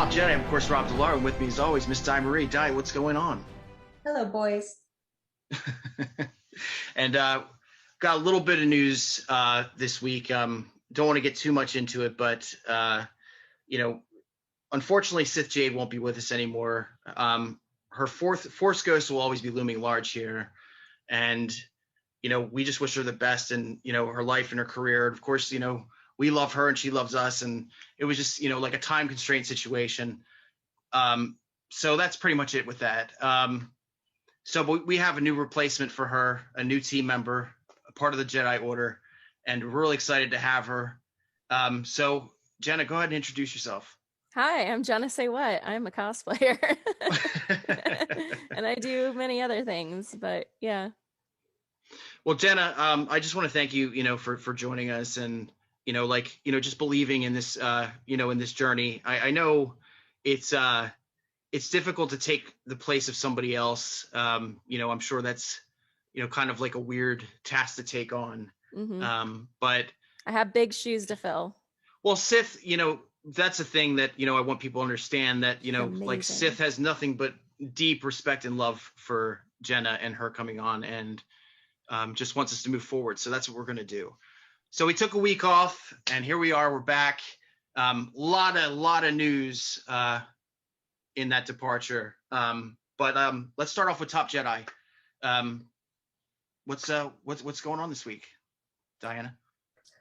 Pop Jedi. I'm, of course, Rob DiLauro, and with me, as always, Miss Di Marie. Di, what's going on? Hello, boys. And got a little bit of news this week. Don't want to get too much into it, but unfortunately, Sith Jade won't be with us anymore. Her Force Ghost will always be looming large here, and we just wish her the best in her life and her career. Of course, we love her and she loves us, and it was just like a time constraint situation. So that's pretty much it with that. So we have a new replacement for her, a new team member, a part of the Jedi Order, and we're really excited to have her. So Jenna, go ahead and introduce yourself. Hi, I'm Jenna. Say what? I'm a cosplayer, and I do many other things. But yeah. Well, Jenna, I just want to thank you, for joining us, and just believing in this, in this journey. I know it's difficult to take the place of somebody else. I'm sure that's kind of like a weird task to take on. Mm-hmm. But I have big shoes to fill. Well, Sith, that's a thing that I want people to understand, that like Sith has nothing but deep respect and love for Jenna and her coming on, and just wants us to move forward. So that's what we're going to do. So we took a week off, and here we are. We're back. Lot of news in that departure. But let's start off with Top Jedi. What's going on this week, Diana?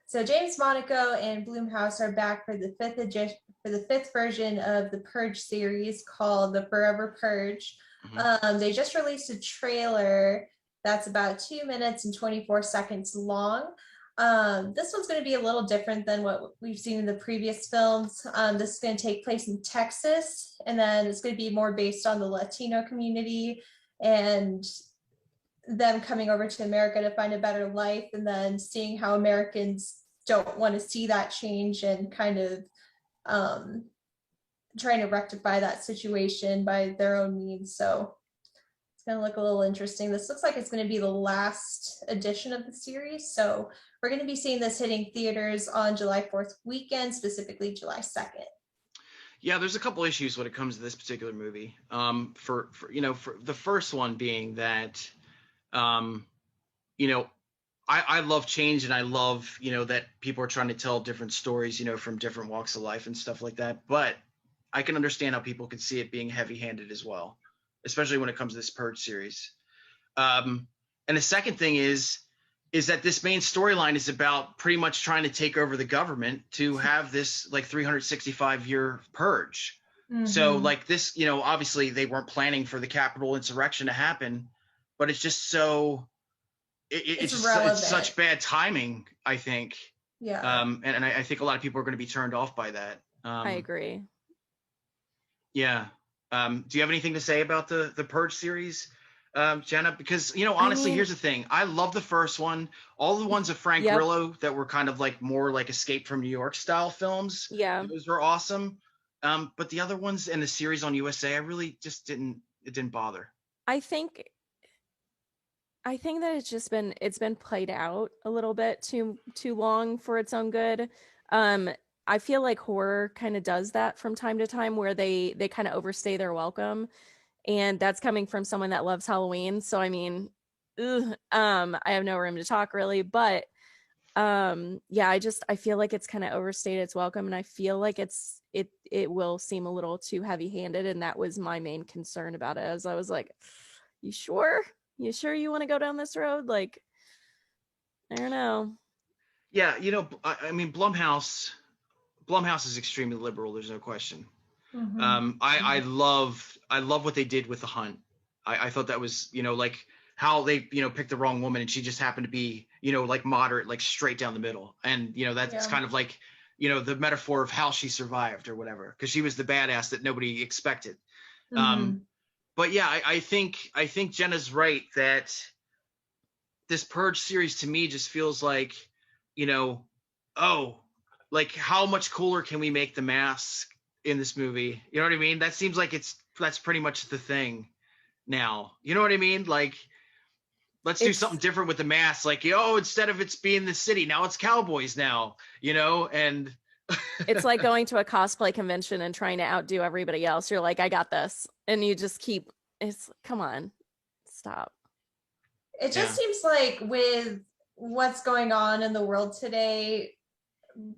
So James Monaco and Blumhouse are back for the fifth version of the Purge series called the Forever Purge. Mm-hmm. They just released a trailer that's about 2 minutes and 24 seconds long. This one's going to be a little different than what we've seen in the previous films. This is going to take place in Texas, and then it's going to be more based on the Latino community and them coming over to America to find a better life, and then seeing how Americans don't want to see that change and kind of trying to rectify that situation by their own means. So it's going to look a little interesting. This looks like it's going to be the last edition of the series. So we're going to be seeing this hitting theaters on July 4th weekend, specifically July 2nd. Yeah, there's a couple issues when it comes to this particular movie. For the first one being that, I love change, and I love, that people are trying to tell different stories, from different walks of life and stuff like that. But I can understand how people could see it being heavy-handed as well, especially when it comes to this Purge series. And the second thing is that this main storyline is about pretty much trying to take over the government to have this like 365-year purge. Mm-hmm. So like this, obviously they weren't planning for the Capitol insurrection to happen, but it's just so it's such bad timing, I think. Yeah. And I think a lot of people are going to be turned off by that. I agree. Yeah. Do you have anything to say about the Purge series, Jenna? Because, honestly, here's the thing. I love the first one. All the ones of Frank Grillo that were kind of like more like Escape from New York style films. Yeah. Those were awesome. But the other ones in the series on USA, I really just didn't bother. I think that it's been played out a little bit too long for its own good. I feel like horror kind of does that from time to time, where they kind of overstay their welcome, and that's coming from someone that loves Halloween. So I mean, I have no room to talk really, but I feel like it's kind of overstayed its welcome, and I feel like it will seem a little too heavy-handed, and that was my main concern about it. As I was like, you sure you want to go down this road? Like, I don't know. Yeah, I mean, Blumhouse is extremely liberal. There's no question. Mm-hmm. I love what they did with The Hunt. I thought that was, like how they, picked the wrong woman, and she just happened to be, like moderate, like straight down the middle. And, that's kind of like, the metaphor of how she survived or whatever, because she was the badass that nobody expected. Mm-hmm. But yeah, I think Jenna's right that this Purge series to me just feels like, like how much cooler can we make the mask in this movie? You know what I mean? That seems like that's pretty much the thing now. You know what I mean? Like, let's do something different with the mask. Like, instead of it's being the city, now it's cowboys now, and It's like going to a cosplay convention and trying to outdo everybody else. You're like, I got this. And you just keep, it's, come on, stop. It just Yeah. seems like with what's going on in the world today,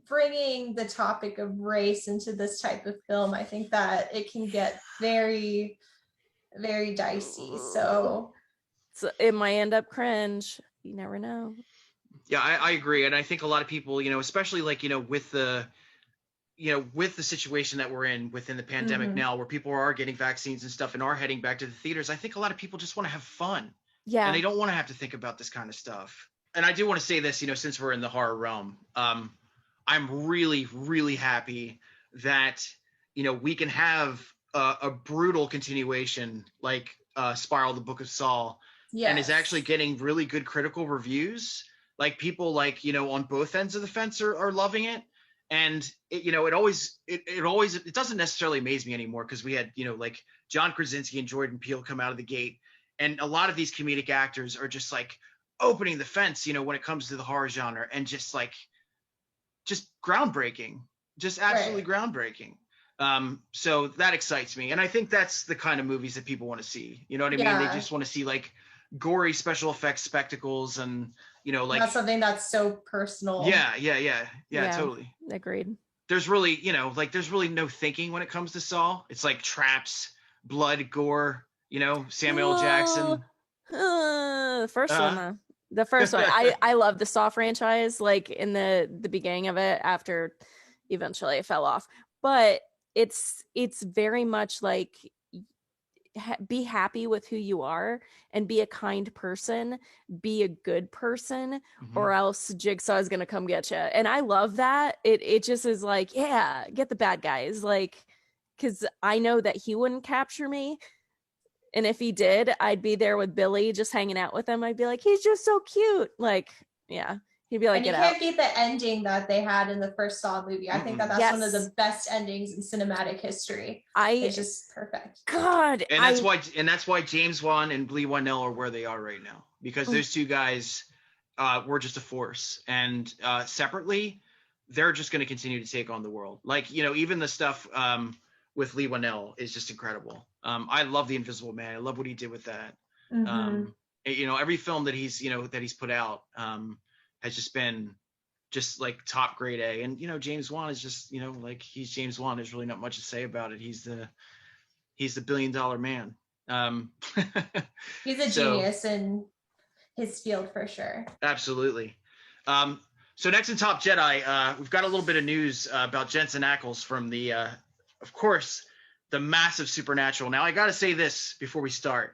bringing the topic of race into this type of film, I think that it can get very, very dicey. So It might end up cringe. You never know. Yeah, I agree. And I think a lot of people, especially like, with the situation that we're in within the pandemic now, where people are getting vaccines and stuff and are heading back to the theaters, I think a lot of people just want to have fun. Yeah. And they don't want to have to think about this kind of stuff. And I do want to say this, since we're in the horror realm, I'm really, really happy that, we can have a brutal continuation like Spiral, the Book of Saul, and is actually getting really good critical reviews. Like people like, on both ends of the fence are loving it. And it doesn't necessarily amaze me anymore, because we had, like John Krasinski and Jordan Peele come out of the gate. And a lot of these comedic actors are just like opening the fence, when it comes to the horror genre, and just groundbreaking, just absolutely groundbreaking. So that excites me. And I think that's the kind of movies that people want to see. You know what I mean? They just want to see like gory special effects spectacles, and, like that's something that's so personal. Yeah, totally. Agreed. There's really, there's really no thinking when it comes to Saw. It's like traps, blood, gore, Samuel L. Jackson. The first one, though. The first one. I love the Saw franchise, like in the beginning of it, after eventually it fell off. But it's very much like, be happy with who you are and be a kind person, be a good person, or else Jigsaw is going to come get you. And I love that. It just is like, yeah, get the bad guys. Like, because I know that he wouldn't capture me. And if he did, I'd be there with Billy just hanging out with him. I'd be like, he's just so cute. Like, yeah. He'd be like, and you can't beat the ending that they had in the first Saw movie. I think that's one of the best endings in cinematic history. It's just perfect. God. And that's why James Wan and Lee Whannell are where they are right now, because those two guys were just a force. And separately, they're just going to continue to take on the world. Like, even the stuff with Lee Whannell is just incredible. I love The Invisible Man. I love what he did with that. Every film that he's put out has just been just like top grade A. And James Wan is just like, he's James Wan. There's really not much to say about it. He's the $1 billion man. He's a genius in his field for sure. Absolutely. So next in Top Jedi, we've got a little bit of news about Jensen Ackles from the of course the massive Supernatural. Now I gotta say this before we start.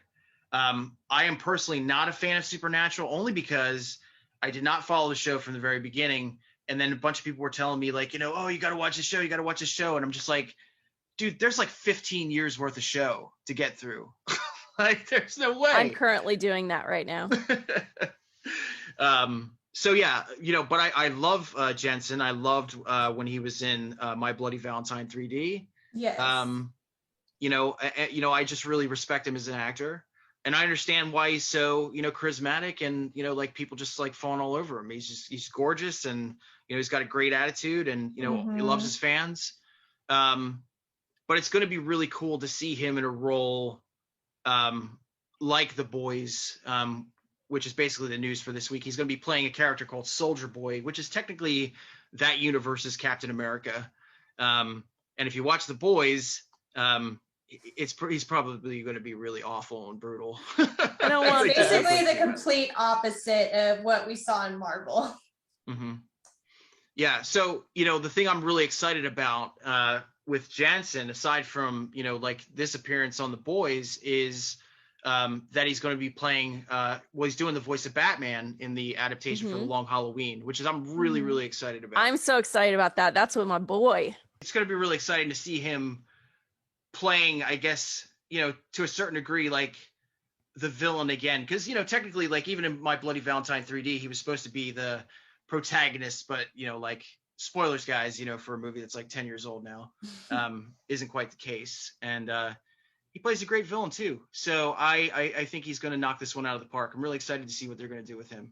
I am personally not a fan of Supernatural, only because I did not follow the show from the very beginning. And then a bunch of people were telling me like, oh, you got to watch this show. You got to watch this show. And I'm just like, dude, there's like 15 years worth of show to get through. Like, there's no way. I'm currently doing that right now. So yeah, but I love Jensen. I loved when he was in My Bloody Valentine 3D. Yes. I just really respect him as an actor. And I understand why he's so, charismatic, and, like people just like falling all over him. He's gorgeous, and, he's got a great attitude, and, he loves his fans. But it's going to be really cool to see him in a role like The Boys, which is basically the news for this week. He's going to be playing a character called Soldier Boy, which is technically that universe's Captain America. And if you watch The Boys, he's probably going to be really awful and brutal. I don't want it's basically the complete opposite of what we saw in Marvel. Yeah. So, the thing I'm really excited about with Jansen, aside from, like this appearance on The Boys, is that he's going to be playing, he's doing the voice of Batman in the adaptation for The Long Halloween, which is I'm really, really excited about. I'm so excited about that. That's with my boy. It's going to be really exciting to see him playing, I guess, to a certain degree, like the villain again. Because, technically, like even in My Bloody Valentine 3D, he was supposed to be the protagonist, but, like spoilers, guys, for a movie that's like 10 years old now, isn't quite the case. And he plays a great villain too. So I think he's going to knock this one out of the park. I'm really excited to see what they're going to do with him.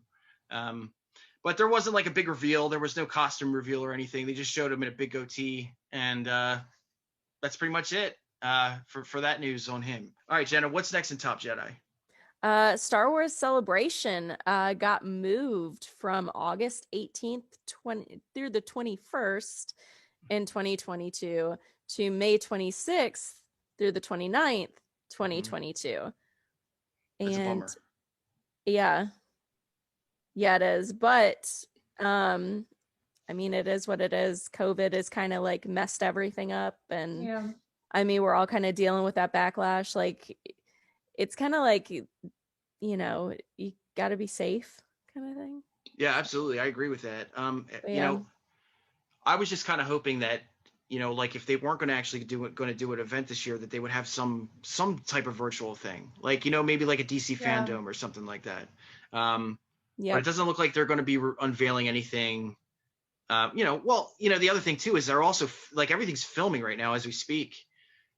but there wasn't like a big reveal. There was no costume reveal or anything. They just showed him in a big goatee, and that's pretty much it for that news on him. All right, Jenna, what's next in Top Jedi? Star Wars Celebration got moved from August 18th through the 21st in 2022 to May 26th through the 29th, 2022. That's a And bummer. yeah, it is. But I mean, it is what it is. COVID has kind of like messed everything up, and Yeah. I mean, we're all kind of dealing with that backlash. Like, it's kind of like, you know, you got to be safe kind of thing. Yeah, absolutely. I agree with that. You know, I was just kind of hoping that, you know, like if they weren't going to actually going to do an event this year, that they would have some type of virtual thing, like, you know, maybe like a DC fandom or something like that. But it doesn't look like they're going to be unveiling anything. You know, well, you know, the other thing too is they're also like everything's filming right now as we speak.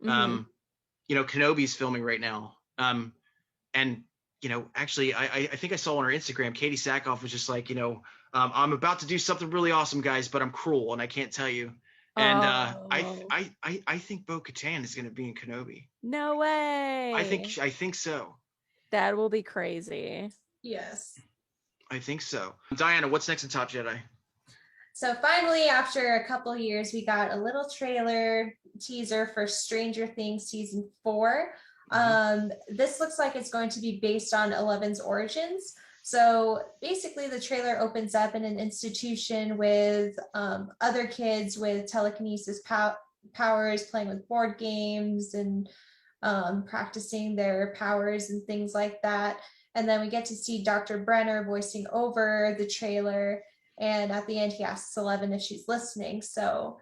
You know, Kenobi's filming right now. And you know, actually, I think I saw on her Instagram, Katie Sackhoff was just like, you know, I'm about to do something really awesome, guys, but I'm cruel and I can't tell you. And I think Bo-Katan is going to be in Kenobi. No way. I think so. That will be crazy. Yes. I think so. Diana, what's next in Top Jedi? So finally, after a couple years, we got a little trailer teaser for Stranger Things season 4. This looks like it's going to be based on Eleven's origins. So basically the trailer opens up in an institution with other kids with telekinesis powers playing with board games and practicing their powers and things like that. And then we get to see Dr. Brenner voicing over the trailer. And at the end, he asks Eleven if she's listening. So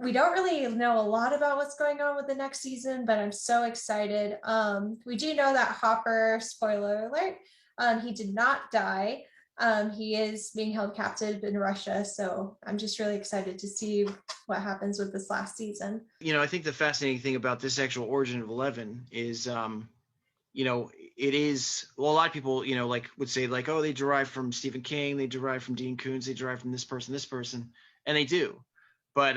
we don't really know a lot about what's going on with the next season, but I'm so excited. We do know that Hopper, spoiler alert, he did not die. He is being held captive in Russia. So I'm just really excited to see what happens with this last season. You know, I think the fascinating thing about this actual origin of 11 is, you know, it is, well, a lot of people, you know, like would say like, oh, they derive from Stephen King, they derive from Dean Koontz, they derive from this person, and they do. But,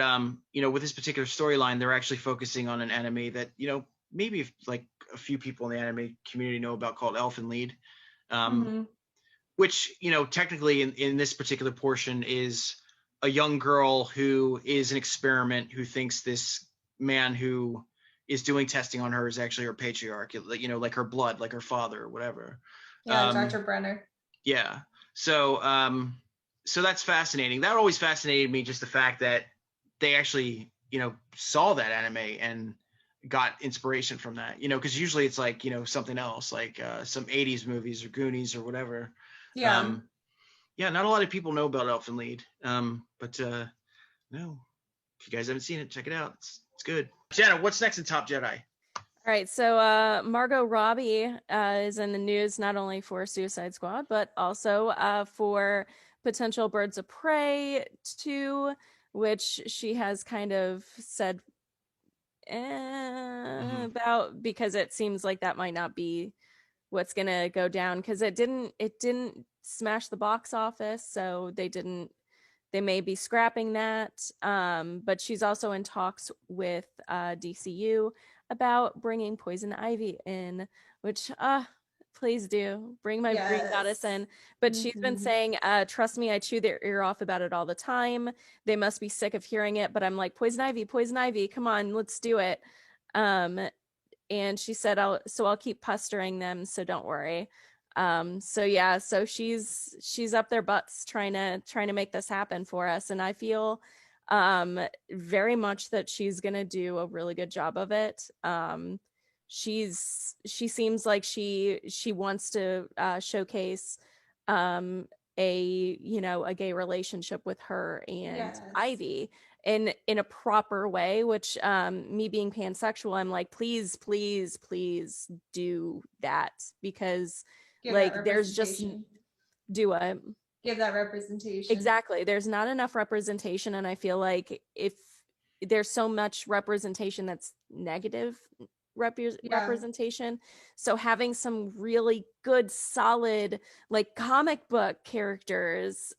you know, with this particular storyline, they're actually focusing on an anime that, you know, maybe if, like a few people in the anime community know about, called Elfen Lied, which, you know, technically in this particular portion is a young girl who is an experiment, who thinks this man who is doing testing on her is actually her patriarch, you know, like her blood, like her father or whatever. Yeah, Dr. Brenner. Yeah. So, so that's fascinating. That always fascinated me, just the fact that they actually, you know, saw that anime and got inspiration from that, you know, because usually it's like, you know, something else, like some 80s movies or Goonies or whatever. Yeah. Yeah, not a lot of people know about Elfen Lied. But no, if you guys haven't seen it, check it out. It's good. Jenna, what's next in Top Jedi? All right, so Margot Robbie is in the news not only for Suicide Squad, but also for potential Birds of Prey 2, which she has kind of said about, because it seems like that might not be what's gonna go down, because it didn't smash the box office, so they may be scrapping that. But she's also in talks with DCU about bringing Poison Ivy in, which please do bring my green goddess in. But she's been saying, trust me, I chew their ear off about it all the time. They must be sick of hearing it, but I'm like, Poison Ivy, come on, let's do it. And she said, I'll keep pestering them, so don't worry. So yeah, so she's up their butts trying to make this happen for us, and I feel very much that she's gonna do a really good job of it. She seems like she wants to showcase a gay relationship with her and Ivy in a proper way, which me being pansexual, I'm like, please do that, because like there's just give that representation. Exactly, there's not enough representation, and I feel like if there's so much representation that's negative representation. So having some really good, solid, like comic book characters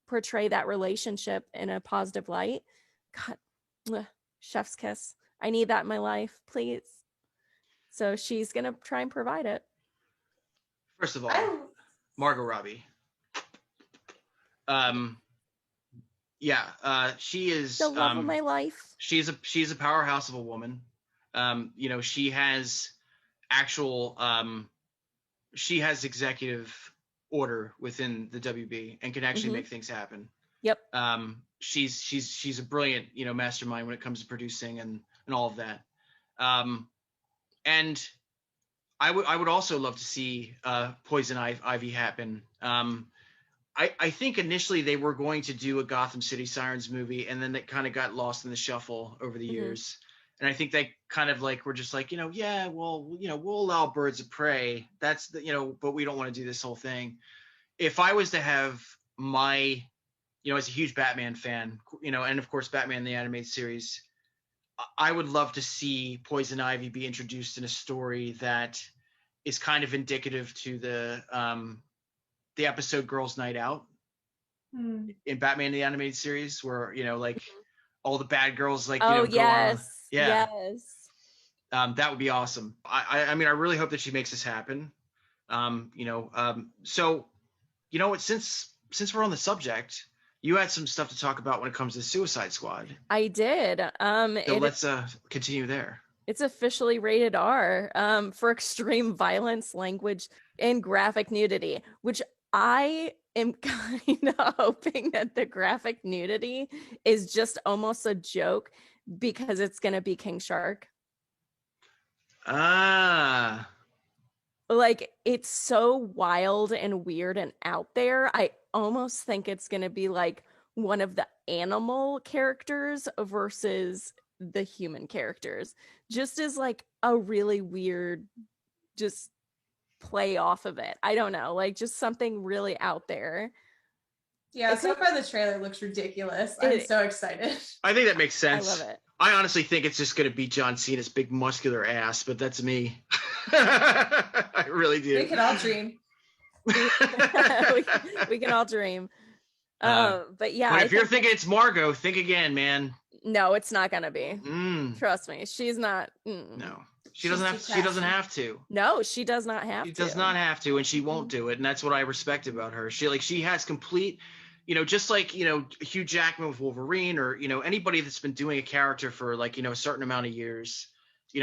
portray that relationship in a positive light. God, chef's kiss. I need that in my life, please. So she's gonna try and provide it. First of all, Margot Robbie. She is the love of my life. She's a powerhouse of a woman. She has she has executive order within the WB and can actually make things happen. Yep. She's a brilliant, mastermind when it comes to producing and all of that. And I would also love to see Poison Ivy happen. I think initially they were going to do a Gotham City Sirens movie, and then it kind of got lost in the shuffle over the years. And I think they kind of like were just like, we'll allow Birds of Prey. That's but we don't want to do this whole thing. If I was to have my, as a huge Batman fan, and of course Batman the Animated Series, I would love to see Poison Ivy be introduced in a story that is kind of indicative to the episode Girls Night Out in Batman the Animated Series, where all the bad girls go on. Yes. That would be awesome. I mean, I really hope that she makes this happen. So since we're on the subject, you had some stuff to talk about when it comes to Suicide Squad. I did. So let's continue there. It's officially rated R for extreme violence, language, and graphic nudity, which I am kind of hoping that the graphic nudity is just almost a joke because it's going to be King Shark. Like, it's so wild and weird and out there. I almost think it's going to be like one of the animal characters versus the human characters, just as like a really weird, just play off of it. I don't know, like just something really out there. Yeah, so far the trailer looks ridiculous. I'm so excited. I think that makes sense. I love it. I honestly think it's just going to be John Cena's big muscular ass, but that's me. I really do. We can all dream. we can all dream. But yeah. But if you're thinking it's Margot, think again, man. No, it's not going to be. Trust me. She's not. No. She doesn't have to. No, she does not have to. She does not have to, and she won't do it. And that's what I respect about her. She has complete, just like, Hugh Jackman with Wolverine, or, anybody that's been doing a character for like, a certain amount of years,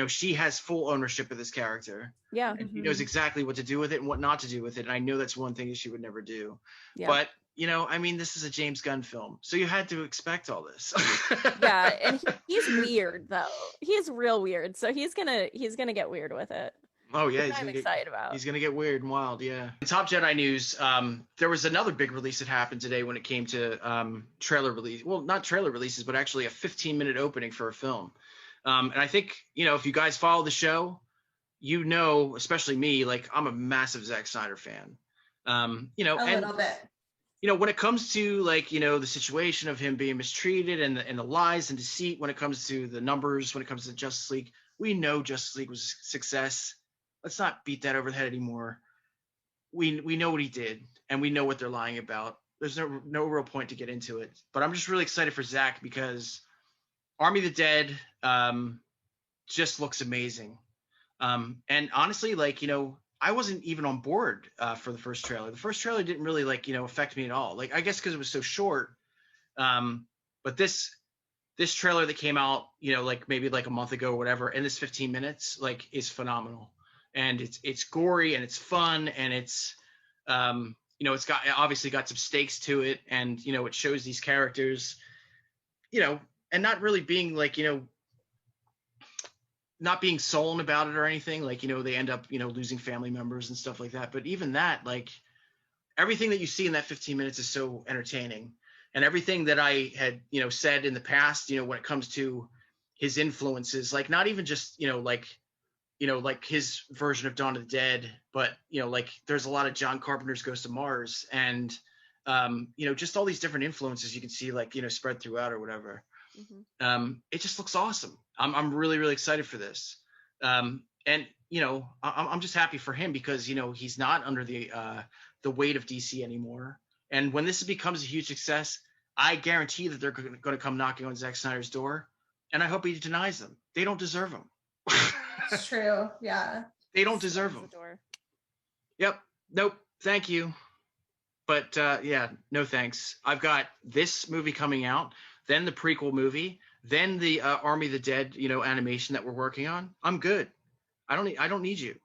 she has full ownership of this character. Yeah. And she knows exactly what to do with it and what not to do with it. And I know that's one thing that she would never do. Yeah. But, I mean, this is a James Gunn film, so you had to expect all this. Yeah, and he's weird though. He's real weird, so he's gonna get weird with it. Oh yeah, I'm excited about. He's gonna get weird and wild. Yeah. In Top Jedi news, there was another big release that happened today when it came to trailer release. Well, not trailer releases, but actually a 15-minute opening for a film. And I think if you guys follow the show, especially me, like I'm a massive Zack Snyder fan. A little bit. When it comes to like, the situation of him being mistreated and the lies and deceit, when it comes to the numbers, when it comes to Justice League, we know Justice League was a success. Let's not beat that over the head anymore. We know what he did, and we know what they're lying about. There's no real point to get into it. But I'm just really excited for Zack because Army of the Dead just looks amazing. And honestly, like, I wasn't even on board for the first trailer. The first trailer didn't really affect me at all. Like, I guess because it was so short. But this trailer that came out, like maybe like a month ago or whatever, in this 15 minutes, like, is phenomenal. And it's gory and it's fun and it's it's obviously got some stakes to it, and it shows these characters, and not really being like not being sullen about it or anything, like, they end up, losing family members and stuff like that. But even that, like, everything that you see in that 15 minutes is so entertaining. And everything that I had, said in the past, when it comes to his influences, like, not even just, like his version of Dawn of the Dead, but, like, there's a lot of John Carpenter's Ghost of Mars and, just all these different influences you can see, like, spread throughout or whatever. It just looks awesome. I'm really, really excited for this. And I'm just happy for him because he's not under the weight of DC anymore. And when this becomes a huge success, I guarantee that they're going to come knocking on Zack Snyder's door, and I hope he denies them. They don't deserve him. It's true. Yeah. They don't deserve him. Yep. Nope. Thank you. But yeah, no thanks. I've got this movie coming out, then the prequel movie, then the Army of the Dead, animation that we're working on. I'm good. I don't need you.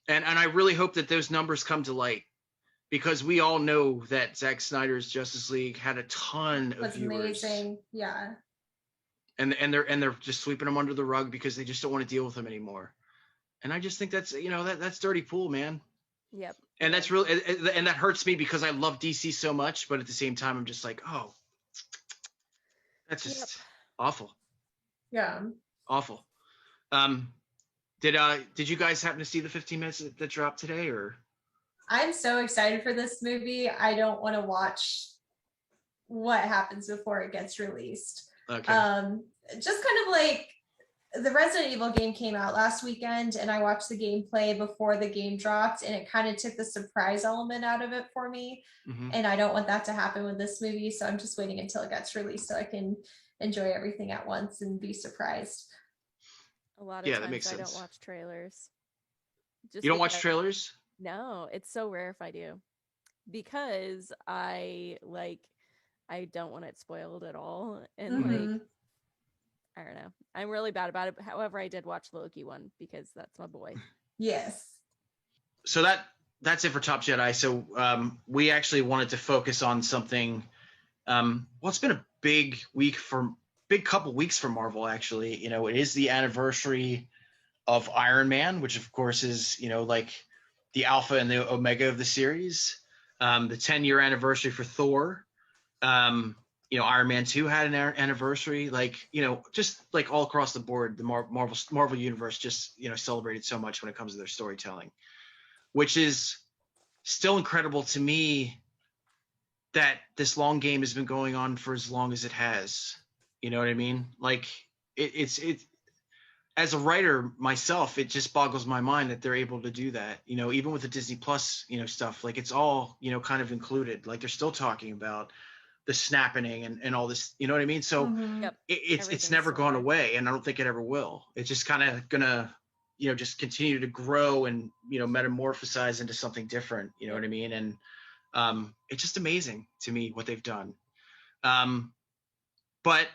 and I really hope that those numbers come to light, because we all know that Zack Snyder's Justice League had a ton of viewers. Amazing. Yeah. And they're just sweeping them under the rug because they just don't want to deal with them anymore. And I just think that's that's dirty pool, man. Yep. And that's really, and that hurts me because I love DC so much, but at the same time I'm just like, oh, that's just awful. Yeah. Awful. Did you guys happen to see the 15 minutes that dropped today, or? I'm so excited for this movie. I don't want to watch what happens before it gets released. Okay. Just kind of like the Resident Evil game came out last weekend, and I watched the gameplay before the game dropped, and it kind of took the surprise element out of it for me. Mm-hmm. And I don't want that to happen with this movie, so I'm just waiting until it gets released so I can enjoy everything at once and be surprised. A lot of times that makes sense. I don't watch trailers. You don't watch trailers? No, it's so rare if I do, because I don't want it spoiled at all, and I don't know. I'm really bad about it. However, I did watch the Loki one because that's my boy. Yes. So that's it for Top Jedi. So we actually wanted to focus on something. Well, it's been a big couple weeks for Marvel, actually. It is the anniversary of Iron Man, which of course is, like the alpha and the omega of the series. The 10-year anniversary for Thor. Iron Man 2 had an anniversary, just like all across the board, the Marvel universe just, celebrated so much when it comes to their storytelling, which is still incredible to me that this long game has been going on for as long as it has. You know what I mean? Like it's as a writer myself, it just boggles my mind that they're able to do that, even with the Disney Plus, stuff, like it's all, kind of included, like they're still talking about the snapping and all this, you know what I mean? So it's never gone away, and I don't think it ever will. It's just kind of gonna, just continue to grow and, metamorphosize into something different, you know what I mean? And it's just amazing to me what they've done. But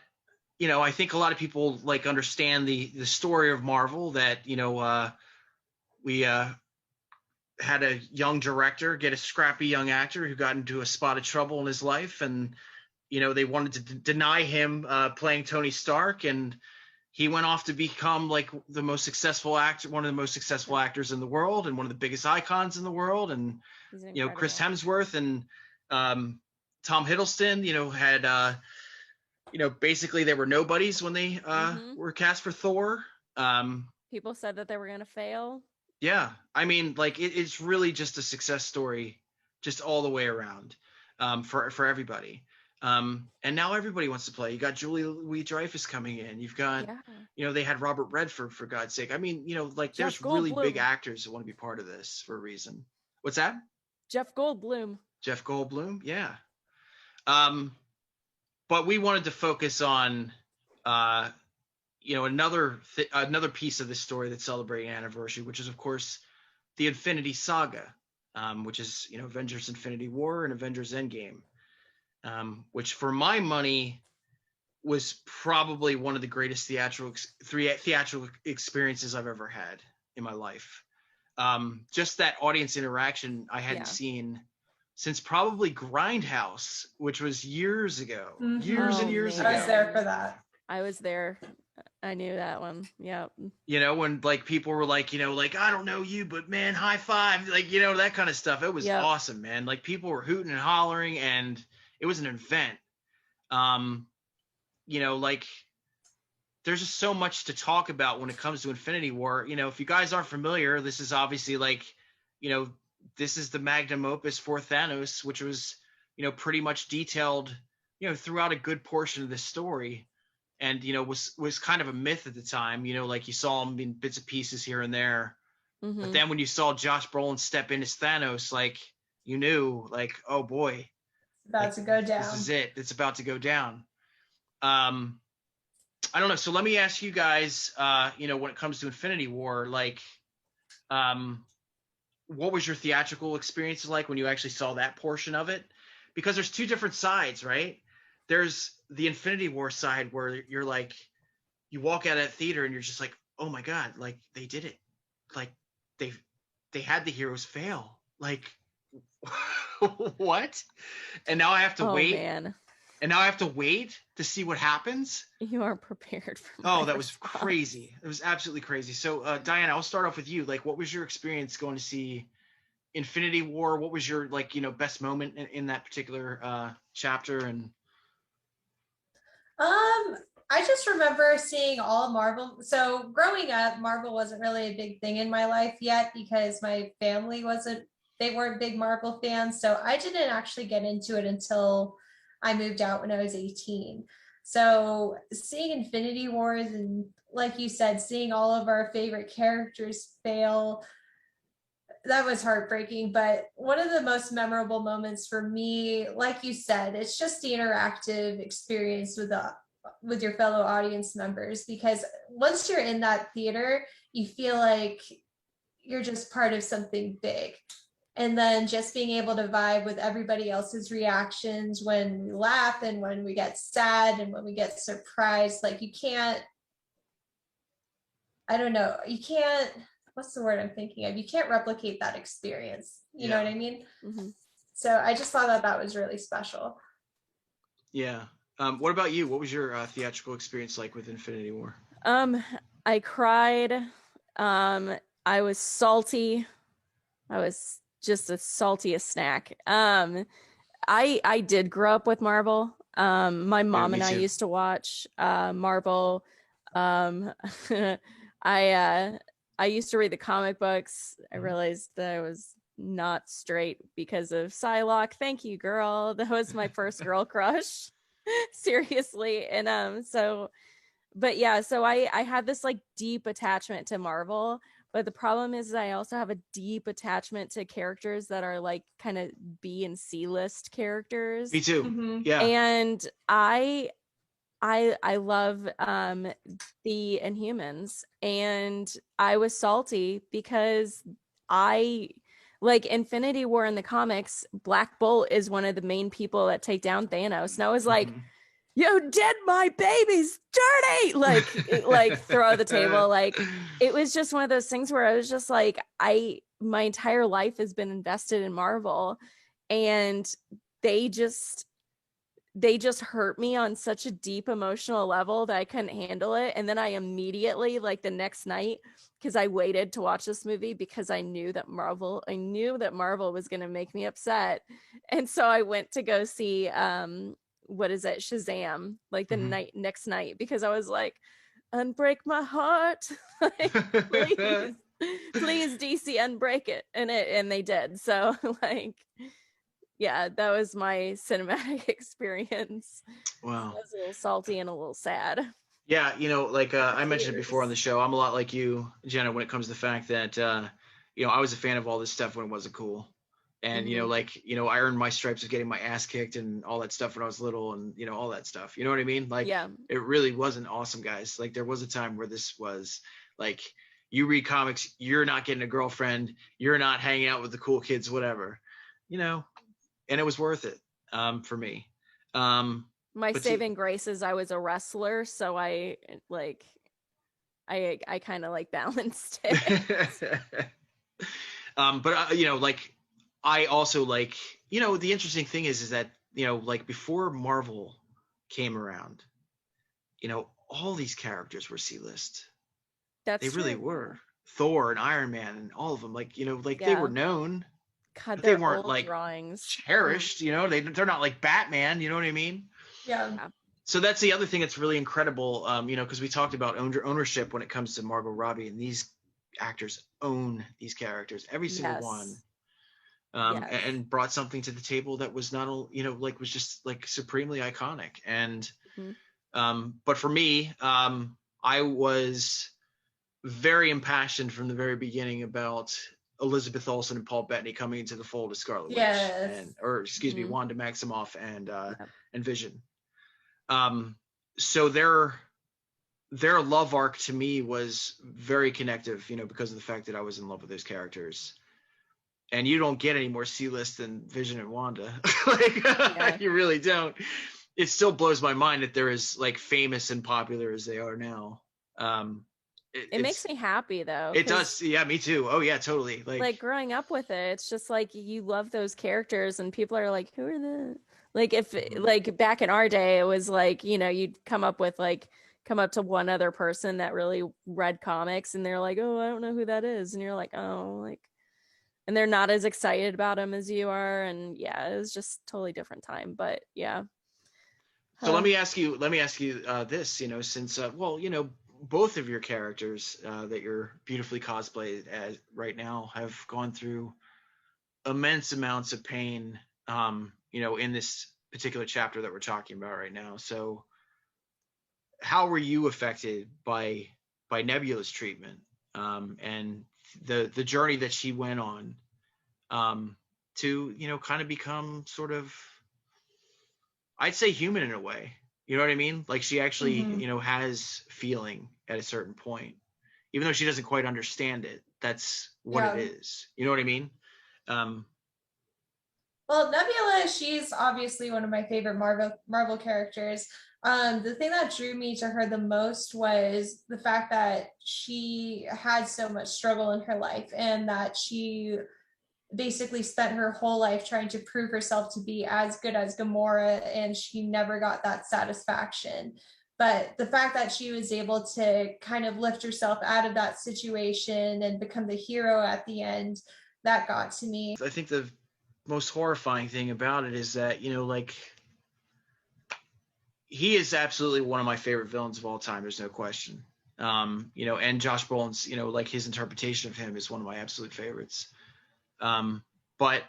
I think a lot of people understand the story of Marvel, that, we had a young director get a scrappy young actor who got into a spot of trouble in his life, and they wanted to deny him playing Tony Stark, and he went off to become one of the most successful actors in the world, and one of the biggest icons in the world. And Chris Hemsworth and Tom Hiddleston had basically they were nobodies when they were cast for Thor. People said that they were going to fail. Yeah, I mean, it's really just a success story, just all the way around, for everybody. And now everybody wants to play. You got Julie Louis-Dreyfus coming in. You've got, they had Robert Redford, for God's sake. I mean, there's really big actors that want to be part of this for a reason. What's that? Jeff Goldblum, yeah. But we wanted to focus on, another piece of this story that's celebrating anniversary, which is of course the Infinity Saga, which is Avengers Infinity War and Avengers Endgame, which for my money was probably one of the greatest theatrical experiences I've ever had in my life. Just that audience interaction I hadn't seen since probably Grindhouse, which was years ago. Years and years ago. I was there for that. I was there. I knew that one. Yeah. When people were I don't know you, but man, high five, that kind of stuff. It was awesome, man. People were hooting and hollering, and it was an event. There's just so much to talk about when it comes to Infinity War. If you guys aren't familiar, this is obviously this is the magnum opus for Thanos, which was, pretty much detailed, throughout a good portion of the story. and was kind of a myth at the time. Like you saw him in bits and pieces here and there, but then when you saw Josh Brolin step in as Thanos, like you knew, like, oh boy, About like to go this down. is it. It's about to go down. I don't know. So let me ask you guys, when it comes to Infinity War, like, what was your theatrical experience like when you actually saw that portion of it? Because there's two different sides, right? There's the Infinity War side where you're like, you walk out of that theater and you're just like, oh my God, like they did it. Like they had the heroes fail. Like, what? And now I have to wait. Man. And now I have to wait to see what happens. You aren't prepared for my that was crazy. It was absolutely crazy. So, Diana, I'll start off with you. Like, what was your experience going to see Infinity War? What was your, like, best moment in that particular chapter? And I just remember seeing all Marvel. So growing up, Marvel wasn't really a big thing in my life yet because my family they weren't big Marvel fans. So I didn't actually get into it until I moved out when I was 18. So seeing Infinity Wars and, like you said, seeing all of our favorite characters fail, that was heartbreaking. But one of the most memorable moments for me, like you said, it's just the interactive experience with your fellow audience members, because once you're in that theater, you feel like you're just part of something big. And then just being able to vibe with everybody else's reactions when we laugh and when we get sad and when we get surprised. Like what's the word I'm thinking of? You can't replicate that experience. You know what I mean? Mm-hmm. So I just thought that was really special. Yeah. What about you? What was your theatrical experience like with Infinity War? I cried. I was salty. I was just as salty as snack. I did grow up with Marvel. My mom and I used to watch Marvel. I used to read the comic books. I realized that I was not straight because of Psylocke. Thank you, girl. That was my first girl crush. Seriously. And so I had this like deep attachment to Marvel, but the problem is I also have a deep attachment to characters that are like kind of B and C list characters. Me too. Mm-hmm. Yeah. And I love the Inhumans, and I was salty because I like Infinity War in the comics. Black Bolt is one of the main people that take down Thanos, and I was like, you did my babies dirty, like throw the table. Like it was just one of those things where I was just like, my entire life has been invested in Marvel, and they just hurt me on such a deep emotional level that I couldn't handle it. And then I immediately, like the next night, because I waited to watch this movie because I knew that Marvel was going to make me upset. And so I went to go see Shazam, like the next night, because I was like, unbreak my heart. Like, please DC unbreak it. And they did. So like, yeah, that was my cinematic experience. Wow. So I was a little salty and a little sad. Yeah, like I mentioned it before on the show, I'm a lot like you, Jenna, when it comes to the fact that I was a fan of all this stuff when it wasn't cool. And I earned my stripes of getting my ass kicked and all that stuff when I was little, and all that stuff. You know what I mean? Like, yeah. It really wasn't awesome, guys. Like, there was a time where this was like, you read comics, you're not getting a girlfriend, you're not hanging out with the cool kids, whatever. And it was worth it for me. My saving grace is I was a wrestler, so I kind of like balanced it. But I also like, the interesting thing is that, like before Marvel came around, all these characters were C-list. They really were. Thor and Iron Man and all of them, they were known. God, but they weren't like drawings cherished, they're not like Batman, you know what I mean? Yeah. So that's the other thing that's really incredible, because we talked about ownership when it comes to Margot Robbie, and these actors own these characters, every single one, and brought something to the table that was not, was just like supremely iconic. And But for me, I was very impassioned from the very beginning about Elizabeth Olsen and Paul Bettany coming into the fold as Scarlet Witch, Yes. or excuse me, Mhm. Wanda Maximoff Yep. and Vision. So their love arc to me was very connective, because of the fact that I was in love with those characters. And you don't get any more C-list than Vision and Wanda. Yeah. You really don't. It still blows my mind that they're as like famous and popular as they are now. It makes me happy though. It does. Yeah, me too. Oh yeah, totally. Like growing up with it, it's just like you love those characters and people are like, who are the like if like back in our day it was like, you'd come up to one other person that really read comics and they're like, oh, I don't know who that is. And you're like, oh, like, and they're not as excited about him as you are. And yeah, it was just totally different time. But yeah. So let me ask you this, since both of your characters that you're beautifully cosplayed as right now have gone through immense amounts of pain, in this particular chapter that we're talking about right now. So how were you affected by Nebula's treatment, and the journey that she went on, to kind of become sort of, I'd say, human in a way? You know what I mean? Like she actually, has feeling at a certain point, even though she doesn't quite understand it. That's what it is. You know what I mean? Well, Nebula, she's obviously one of my favorite Marvel characters. The thing that drew me to her the most was the fact that she had so much struggle in her life and that she basically spent her whole life trying to prove herself to be as good as Gamora, and she never got that satisfaction. But the fact that she was able to kind of lift herself out of that situation and become the hero at the end, that got to me. I think the most horrifying thing about it is that, he is absolutely one of my favorite villains of all time. There's no question. And Josh Brolin's, like his interpretation of him is one of my absolute favorites. But,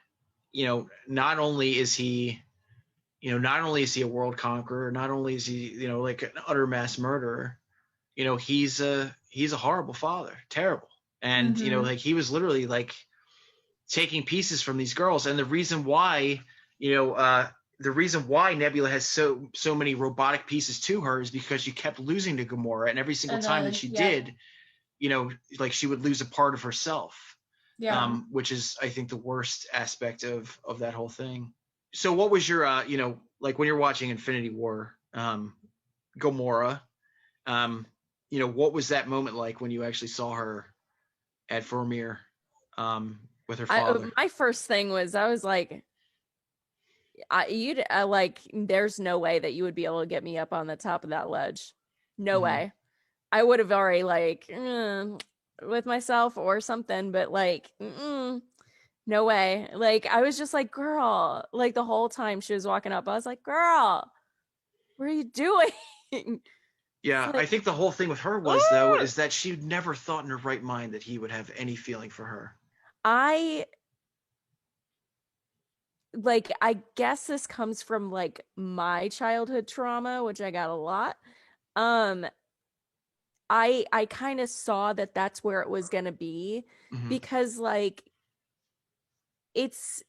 not only is he a world conqueror, not only is he, like an utter mass murderer, he's a horrible father, terrible. And, like he was literally like taking pieces from these girls. And the reason why Nebula has so many robotic pieces to her is because she kept losing to Gamora, and every single time that she did, like she would lose a part of herself. Yeah. Which is, I think, the worst aspect of that whole thing. So what was your, like when you're watching Infinity War, Gamora, what was that moment like when you actually saw her at Vormir, with her father? My first thing was, I was like, like, there's no way that you would be able to get me up on the top of that ledge. No way. I would have already like with myself or something, but like, no way. Like, I was just like, girl, like the whole time she was walking up, I was like, girl, what are you doing? Yeah, like, I think the whole thing with her was, though, is that she never thought in her right mind that he would have any feeling for her. I guess this comes from like my childhood trauma, which I got a lot. I kind of saw that that's where it was going to be, because like it's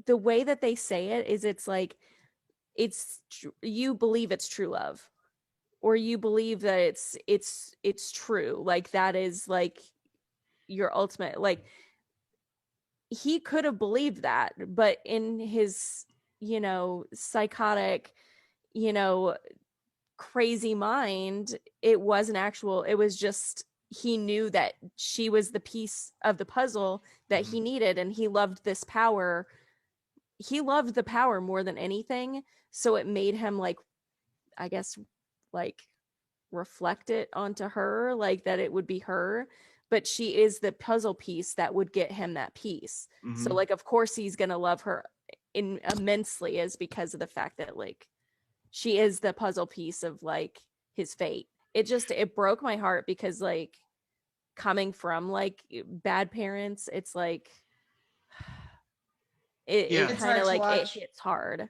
the way that they say it is, it's like you believe it's true love, or you believe that it's true, like that is like your ultimate, like he could have believed that, but in his psychotic, crazy mind, it wasn't actual. It was just, he knew that she was the piece of the puzzle that he needed, and he loved this power. He loved the power more than anything, so it made him, like, I guess, like, reflect it onto her, like that it would be her, but she is the puzzle piece that would get him that piece. So like, of course he's gonna love her immensely, is because of the fact that like she is the puzzle piece of like his fate. It broke my heart, because like, coming from like bad parents, it's like it kind of like it hits hard.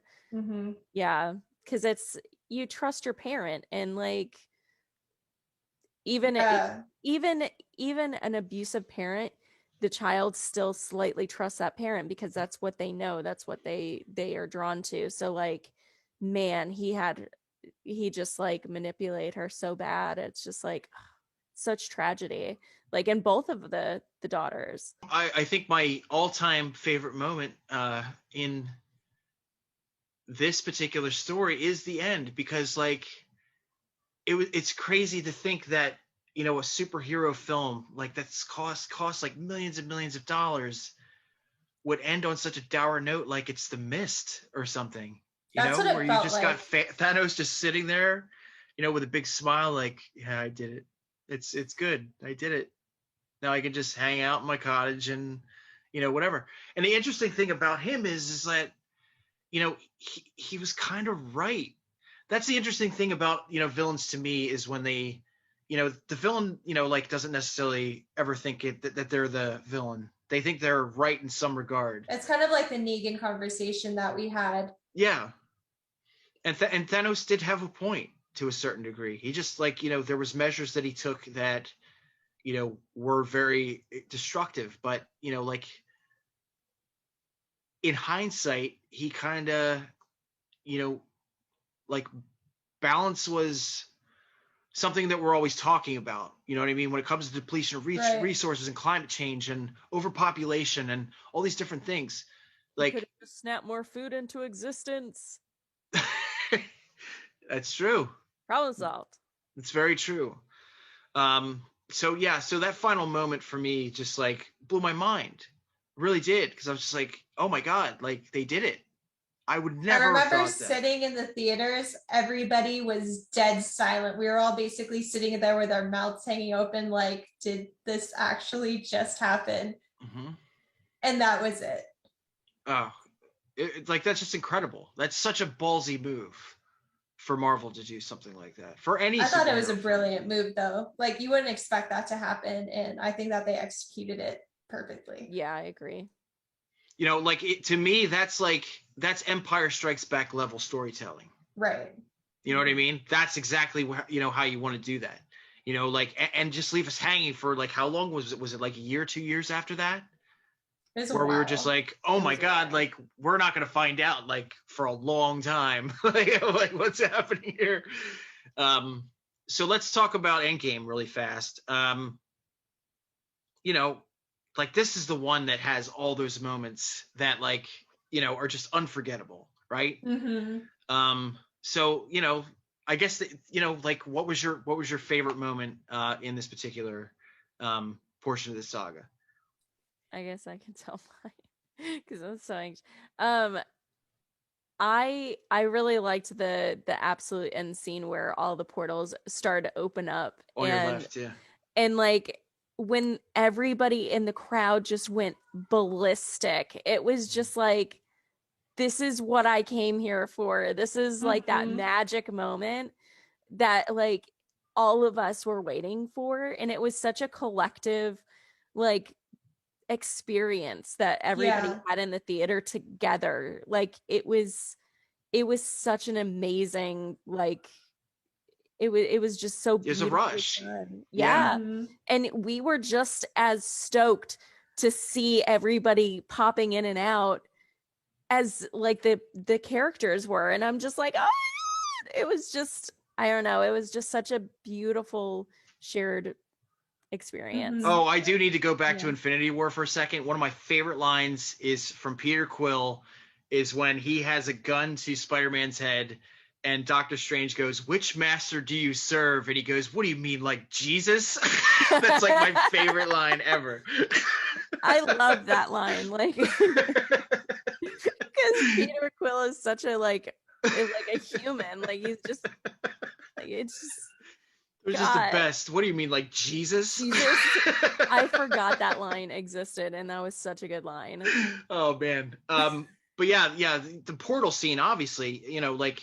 Yeah, because it's you trust your parent, and like even Yeah. even an abusive parent, the child still slightly trusts that parent because that's what they know, that's what they are drawn to. So like, man, he just like manipulated her so bad. It's just like such tragedy, like in both of the daughters. I think my all-time favorite moment in this particular story is the end, because like it's crazy to think that, you know, a superhero film like that's cost like millions and millions of dollars would end on such a dour note, like it's The Mist or something, you That's know, what where it you felt just got like. Thanos just sitting there, you know, with a big smile, like, yeah, I did it. It's good. I did it. Now I can just hang out in my cottage and, you know, whatever. And the interesting thing about him is that, you know, he was kind of right. That's the interesting thing about, you know, villains to me, is when they, you know, the villain, you know, like doesn't necessarily ever think that they're the villain. They think they're right in some regard. It's kind of like the Negan conversation that we had. Yeah. And Thanos did have a point to a certain degree. He just, like, you know, there was measures that he took that, you know, were very destructive, but, you know, like in hindsight, he kind of, you know, like balance was something that we're always talking about. You know what I mean? When it comes to depletion of Right. resources and climate change and overpopulation and all these different things. You could Like, have just snapped more food into existence. that's true. Problem solved. It's very true. Um, so yeah, so that final moment for me just like blew my mind. Really did, because I was just like, oh my God, like they did it. I would And I never have remember thought that. sitting in the theaters, everybody was dead silent. We were all basically sitting there with our mouths hanging open, like, did this actually just happen? Mm-hmm. And that was it. Oh, like that's just incredible. That's such a ballsy move for Marvel to do something like that for any I thought it was a superhero film. brilliant move, though. Like, you wouldn't expect that to happen. And I think that they executed it perfectly. Yeah, I agree. You know, like to me, that's Empire Strikes Back level storytelling. Right. You know what I mean? That's exactly you know, how you want to do that. You know, like, and just leave us hanging for like, how long was it? Was it like a year, 2 years after that? It was a Where we were while. just like, oh my God, like we're not going to find out like for a long time. like what's happening here? So let's talk about Endgame really fast. You know, like this is the one that has all those moments that, like, you know, are just unforgettable, right? Mm-hmm. So, you know, I guess that, you know, like what was your favorite moment in this particular portion of the saga? I guess I can tell mine because I was so anxious. I really liked the absolute end scene where all the portals started to open up, On your left, yeah. and like when everybody in the crowd just went ballistic. It was just like, this is what I came here for. This is like that magic moment that like all of us were waiting for, and it was such a collective like experience that everybody had in the theater together. Like it was such an amazing, like it was just so It was a beautifully rush. done. Yeah. Mm-hmm. And we were just as stoked to see everybody popping in and out as like the characters were. And I'm just like, oh, it was just, I don't know, it was just such a beautiful shared experience. Oh, I do need to go back to Infinity War for a second. One of my favorite lines is from Peter Quill, is when he has a gun to Spider-Man's head and Doctor Strange goes, "Which master do you serve?" And he goes, "What do you mean, like Jesus?" That's like my favorite line ever. I love that line, like, because Peter Quill is such a like a human. Like he's just like, it's just, it was just the best. What do you mean, like Jesus? I forgot that line existed, and that was such a good line. Oh man. But yeah, the portal scene, obviously, you know, like,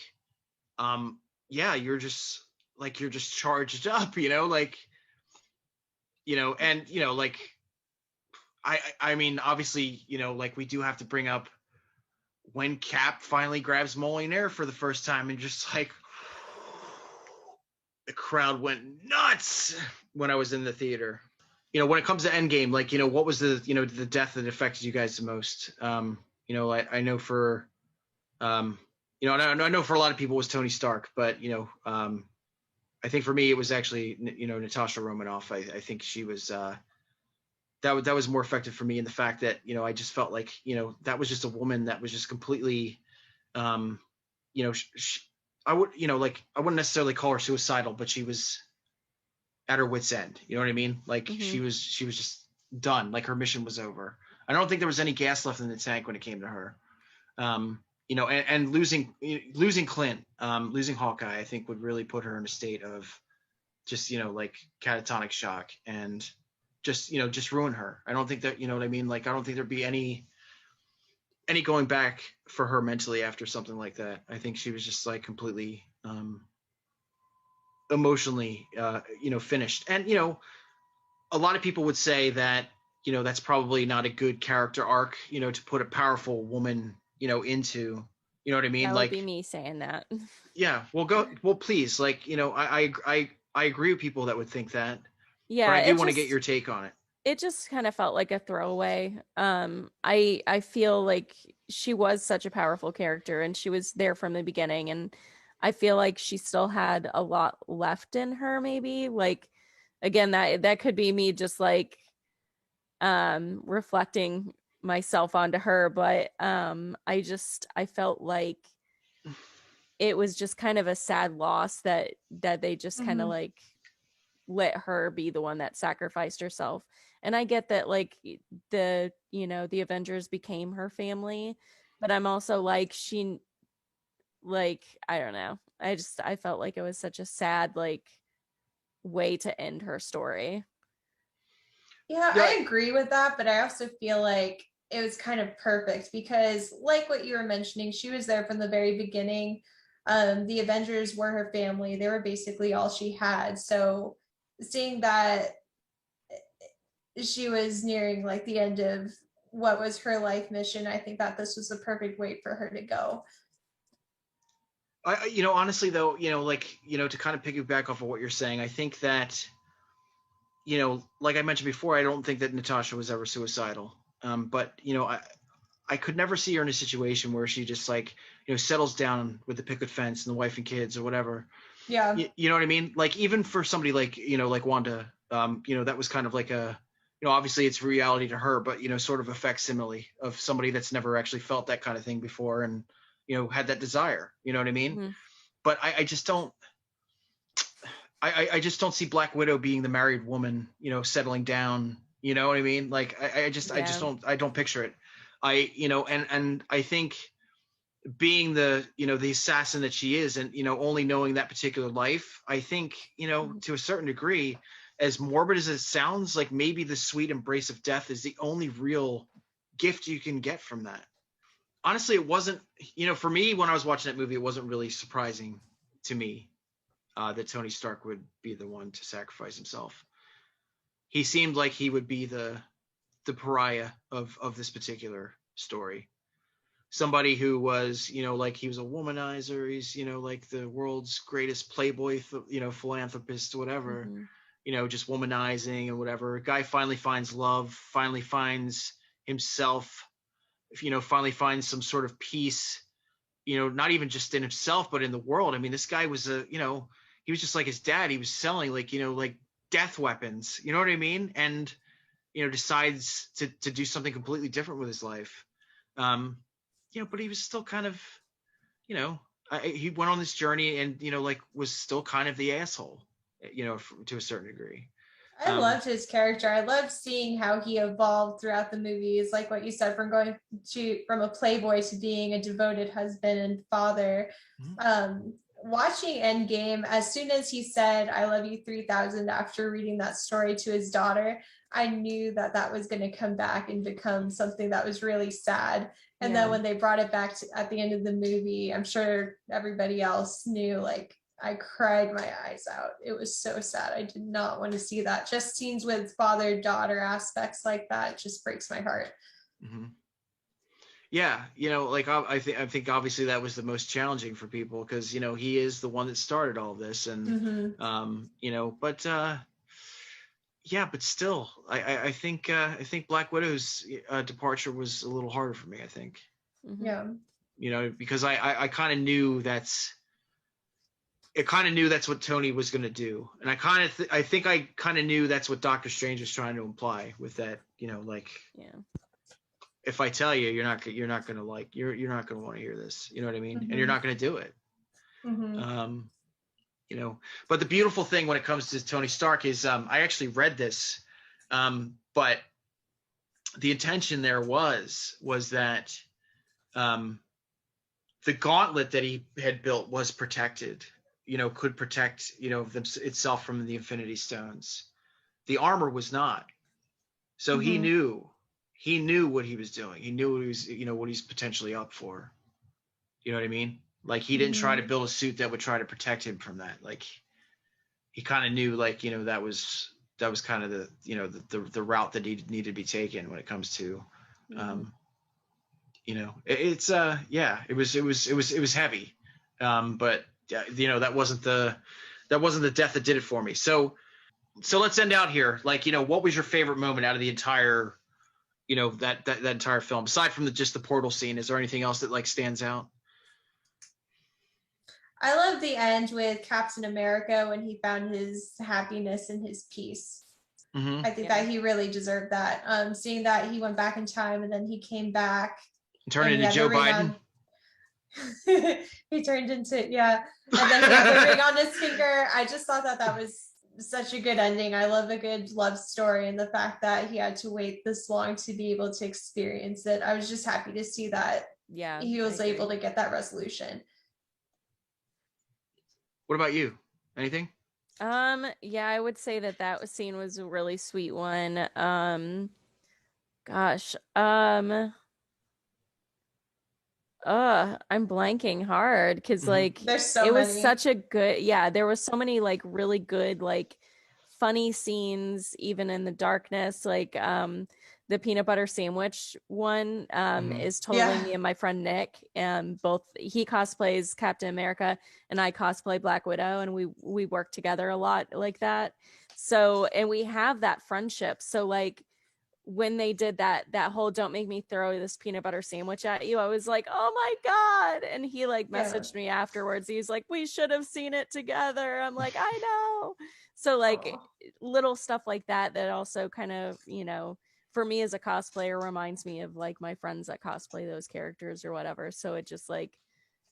yeah, you're just charged up, you know, like, you know, and you know, like, I mean, obviously, you know, like we do have to bring up when Cap finally grabs Mjolnir for the first time, and just like, the crowd went nuts when I was in the theater. When it comes to Endgame, like, what was the death that affected you guys the most? I know for, I know for a lot of people it was Tony Stark, but, I think for me, it was actually, Natasha Romanoff. I think she was, that was more effective for me in the fact that, I just felt like, that was just a woman that was just completely, I would, I wouldn't necessarily call her suicidal, but she was at her wit's end. You know what I mean? Like she was just done. Like her mission was over. I don't think there was any gas left in the tank when it came to her. And losing Clint, losing Hawkeye, I think would really put her in a state of just, like catatonic shock and just ruin her. I don't think that, you know what I mean? Like, I don't think there'd be any going back for her mentally after something like that. I think she was just like completely, emotionally, finished. And, a lot of people would say that, that's probably not a good character arc, to put a powerful woman, into, you know what I mean? That like would be me saying that. Yeah. Well, please. Like, I agree with people that would think that, Yeah, but I do want to get your take on it. It just kind of felt like a throwaway. I feel like she was such a powerful character and she was there from the beginning, and I feel like she still had a lot left in her, maybe. Like, again, that could be me just like reflecting myself onto her, but I felt like it was just kind of a sad loss that they just kind of like let her be the one that sacrificed herself. And I get that, like, the Avengers became her family, but I'm also like, I don't know, I felt like it was such a sad, like, way to end her story. Yeah, I agree with that, but I also feel like it was kind of perfect because, like what you were mentioning, she was there from the very beginning. The Avengers were her family. They were basically all she had. So seeing that she was nearing like the end of what was her life mission, I think that this was the perfect way for her to go. Honestly though, to kind of piggyback off of what you're saying, I think that, like I mentioned before, I don't think that Natasha was ever suicidal. But I could never see her in a situation where she just like, settles down with the picket fence and the wife and kids or whatever. Yeah. You know what I mean? Like, even for somebody like, like Wanda, that was kind of like a, obviously it's reality to her, but, sort of a facsimile of somebody that's never actually felt that kind of thing before and, had that desire, you know what I mean? Mm-hmm. But I just don't, I just don't see Black Widow being the married woman, settling down, you know what I mean? Like, I just don't picture it. And I think being the, the assassin that she is and, only knowing that particular life, I think, to a certain degree, as morbid as it sounds, like maybe the sweet embrace of death is the only real gift you can get from that. Honestly, it wasn't, for me, when I was watching that movie, it wasn't really surprising to me that Tony Stark would be the one to sacrifice himself. He seemed like he would be the pariah of this particular story. Somebody who was, like he was a womanizer. He's, like the world's greatest playboy, philanthropist, whatever, just womanizing and whatever. A guy finally finds love, finally finds himself, finally finds some sort of peace, not even just in himself, but in the world. I mean, this guy was he was just like his dad. He was selling like, like death weapons, you know what I mean? And, decides to do something completely different with his life. But he was still kind of, he went on this journey and, like was still kind of the asshole, to a certain degree. I loved his character. I loved seeing how he evolved throughout the movies, like what you said, from from a playboy to being a devoted husband and father. Watching Endgame, as soon as he said "I love you 3000" after reading that story to his daughter, I knew that was going to come back and become something that was really sad. And then when they brought it back at the end of the movie, I'm sure everybody else knew, like, I cried my eyes out. It was so sad. I did not want to see that. Just scenes with father-daughter aspects like that just breaks my heart. Mm-hmm. Yeah, like I think obviously that was the most challenging for people because he is the one that started all this, and but yeah, but still, I think Black Widow's departure was a little harder for me. I think, Yeah. Because I kind of knew that's what Tony was going to do, and I think I kind of knew that's what Doctor Strange was trying to imply with that, like, Yeah. if I tell you, you're not going to like, you're not going to want to hear this, you know what I mean, and you're not going to do it. But the beautiful thing when it comes to Tony Stark is, I actually read this, but the intention there was that the gauntlet that he had built was protected, could protect, itself from the Infinity Stones. The armor was not. So he knew what he was doing. He knew what he was, what he's potentially up for. You know what I mean? Like, he didn't try to build a suit that would try to protect him from that. Like, he kind of knew, like, that was kind of the route that needed to be taken when it comes to, it's it was heavy, but that wasn't the death that did it for me. So let's end out here. Like, what was your favorite moment out of the entire, that entire film, aside from just the portal scene? Is there anything else that, like, stands out? I love the end with Captain America when he found his happiness and his peace. I think that he really deserved that. Seeing that he went back in time and then he came back. Turned into Joe Biden. He turned into, and then he had the ring on his finger. I just thought that was such a good ending. I love a good love story, and the fact that he had to wait this long to be able to experience it. I was just happy to see that he was able to get that resolution. What about you? Anything? Yeah, I would say that scene was a really sweet one. I'm blanking hard because like there's so it was many. such a good, there was so many like really good like funny scenes even in the darkness, like the peanut butter sandwich one is totally me and my friend Nick, and both he cosplays Captain America and I cosplay Black Widow, and we work together a lot like that. So, and we have that friendship. So like when they did that whole "don't make me throw this peanut butter sandwich at you," I was like, oh my god. And he like messaged me afterwards. He's like, we should have seen it together. I'm like, I know. So like little stuff like that also kind of, for me as a cosplayer reminds me of like my friends that cosplay those characters or whatever. So it just like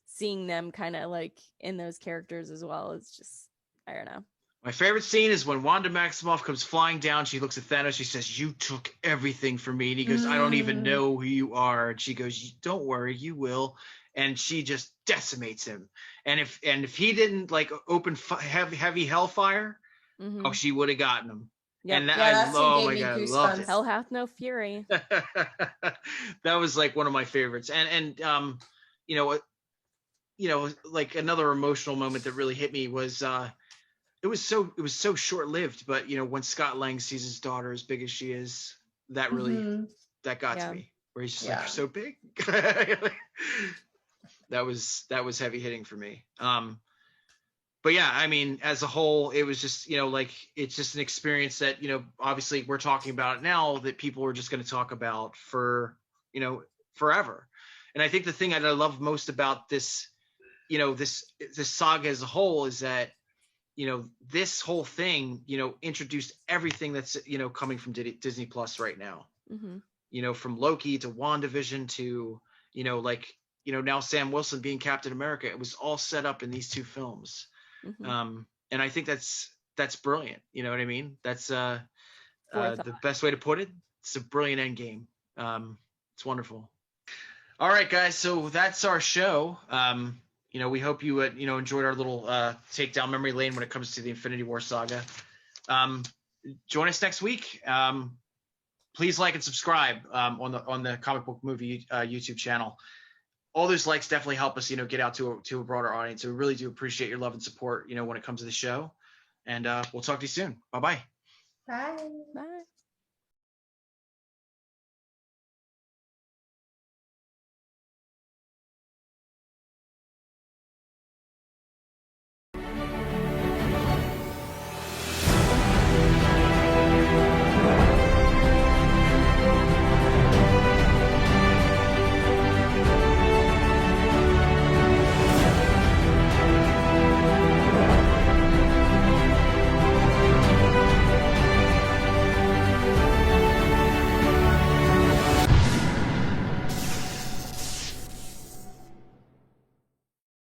seeing them kind of like in those characters as well is just, I don't know. My favorite scene is when Wanda Maximoff comes flying down. She looks at Thanos. She says, "You took everything from me." And he goes, "I don't even know who you are." And she goes, "Don't worry, you will." And she just decimates him. And if he didn't like open heavy hellfire, she would have gotten him. Yep. And I loved it. Hell hath no fury. That was like one of my favorites. And like another emotional moment that really hit me was it was so short-lived, but when Scott Lang sees his daughter as big as she is, that really that got to me, where he's just like, "You're so big." that was heavy hitting for me. But yeah, I mean, as a whole, it was just like, it's just an experience that obviously we're talking about it now, that people are just going to talk about for forever. And I think the thing that I love most about this this saga as a whole is that this whole thing, introduced everything that's, coming from Disney Plus right now, from Loki to WandaVision to, now Sam Wilson being Captain America. It was all set up in these two films. And I think that's brilliant. You know what I mean? That's the best way to put it. It's a brilliant end game. It's wonderful. All right, guys. So that's our show. We hope you enjoyed our little take down memory lane when it comes to the Infinity War Saga. Join us next week. Please like and subscribe on the Comic Book Movie YouTube channel. All those likes definitely help us, get out to a broader audience. So we really do appreciate your love and support, when it comes to the show. And we'll talk to you soon. Bye-bye. Bye. Bye.